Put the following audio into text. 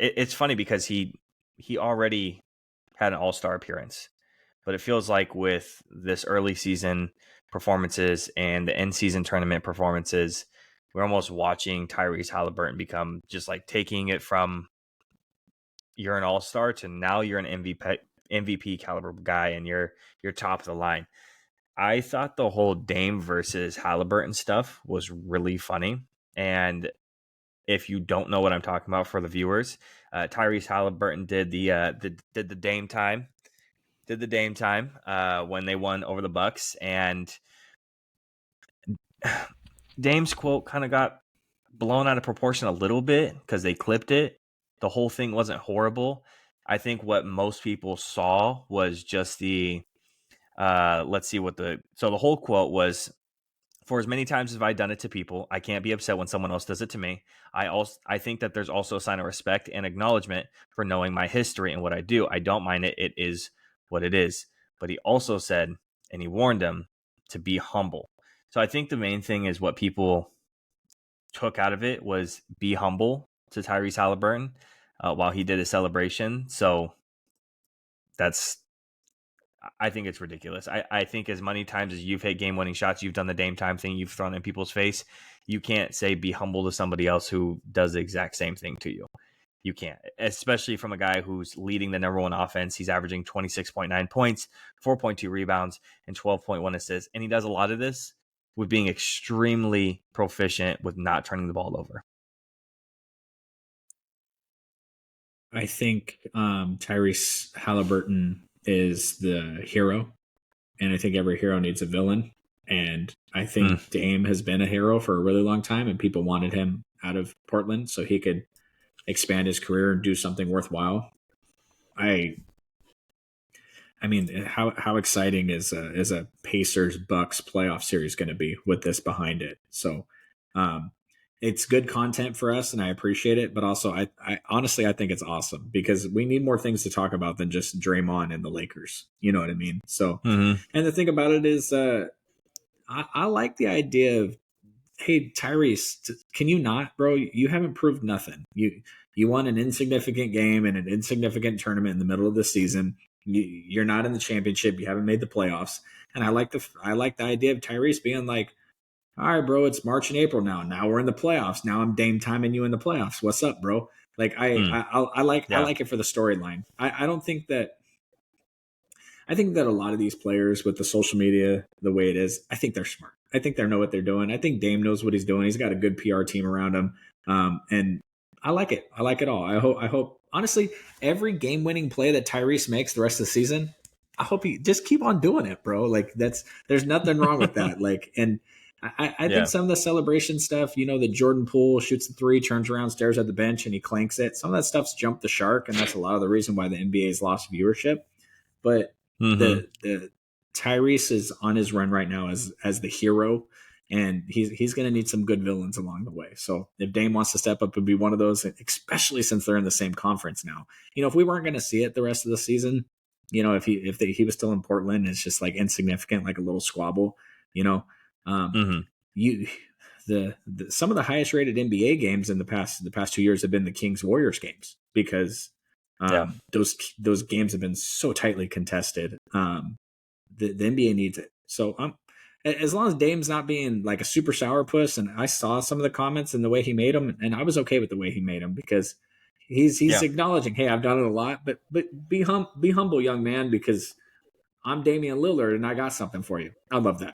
it's funny because he already had an All-Star appearance, but it feels like with this early season performances and the end season tournament performances, we're almost watching Tyrese Haliburton become just like taking it from you're an all-star to now you're an MVP caliber guy and you're top of the line. I thought the whole Dame versus Halliburton stuff was really funny. And if you don't know what I'm talking about for the viewers, Tyrese Halliburton did the Dame time. Did the Dame time when they won over the Bucks, and Dame's quote kind of got blown out of proportion a little bit because they clipped it. The whole thing wasn't horrible. I think what most people saw was just the let's see what the whole quote was: for as many times as I've done it to people, I can't be upset when someone else does it to me. I think that there's also a sign of respect and acknowledgement for knowing my history and what I do. I don't mind it. It is what it is. But he also said, and he warned them to be humble. So I think the main thing is what people took out of it was be humble to Tyrese Haliburton while he did his celebration. So I think it's ridiculous. I think as many times as you've hit game-winning shots, you've done the Dame time thing, you've thrown in people's face, you can't say be humble to somebody else who does the exact same thing to you. You can't, especially from a guy who's leading the number one offense. He's averaging 26.9 points, 4.2 rebounds, and 12.1 assists. And he does a lot of this with being extremely proficient with not turning the ball over. I think Tyrese Haliburton is the hero, and I think every hero needs a villain. And I think Dame has been a hero for a really long time, and people wanted him out of Portland so he could expand his career and do something worthwhile. I mean, how exciting is a Pacers Bucks playoff series going to be with this behind it? So, it's good content for us, and I appreciate it. But also, I honestly think it's awesome because we need more things to talk about than just Draymond and the Lakers. You know what I mean? So, and the thing about it is, I like the idea of, hey, Tyrese, can you not, bro? You haven't proved nothing. You won an insignificant game in an insignificant tournament in the middle of the season. You're not in the championship. You haven't made the playoffs. And I like the idea of Tyrese being like, all right, bro, it's March and April now. Now we're in the playoffs. Now I'm Dame timing you in the playoffs. What's up, bro? Like I like it for the storyline. I don't think that. I think that a lot of these players with the social media the way it is, I think they're smart. I think they know what they're doing. I think Dame knows what he's doing. He's got a good PR team around him, and I like it. I like it all. I hope honestly every game-winning play that Tyrese makes the rest of the season, I hope he just keep on doing it, bro. Like there's nothing wrong with that. Like, and I think some of the celebration stuff, the Jordan Poole shoots the three, turns around, stares at the bench, and he clanks it. Some of that stuff's jumped the shark, and that's a lot of the reason why the NBA's lost viewership. But the Tyrese is on his run right now as the hero, and he's going to need some good villains along the way. So if Dame wants to step up and be one of those, especially since they're in the same conference now, if we weren't going to see it the rest of the season, if he was still in Portland, it's just like insignificant, like a little squabble, some of the highest rated NBA games in the past 2 years have been the Kings Warriors games because those games have been so tightly contested. The NBA needs it. So as long as Dame's not being like a super sourpuss, and I saw some of the comments and the way he made them, and I was okay with the way he made them because he's acknowledging, hey, I've done it a lot, but be humble, young man, because I'm Damian Lillard and I got something for you. I love that.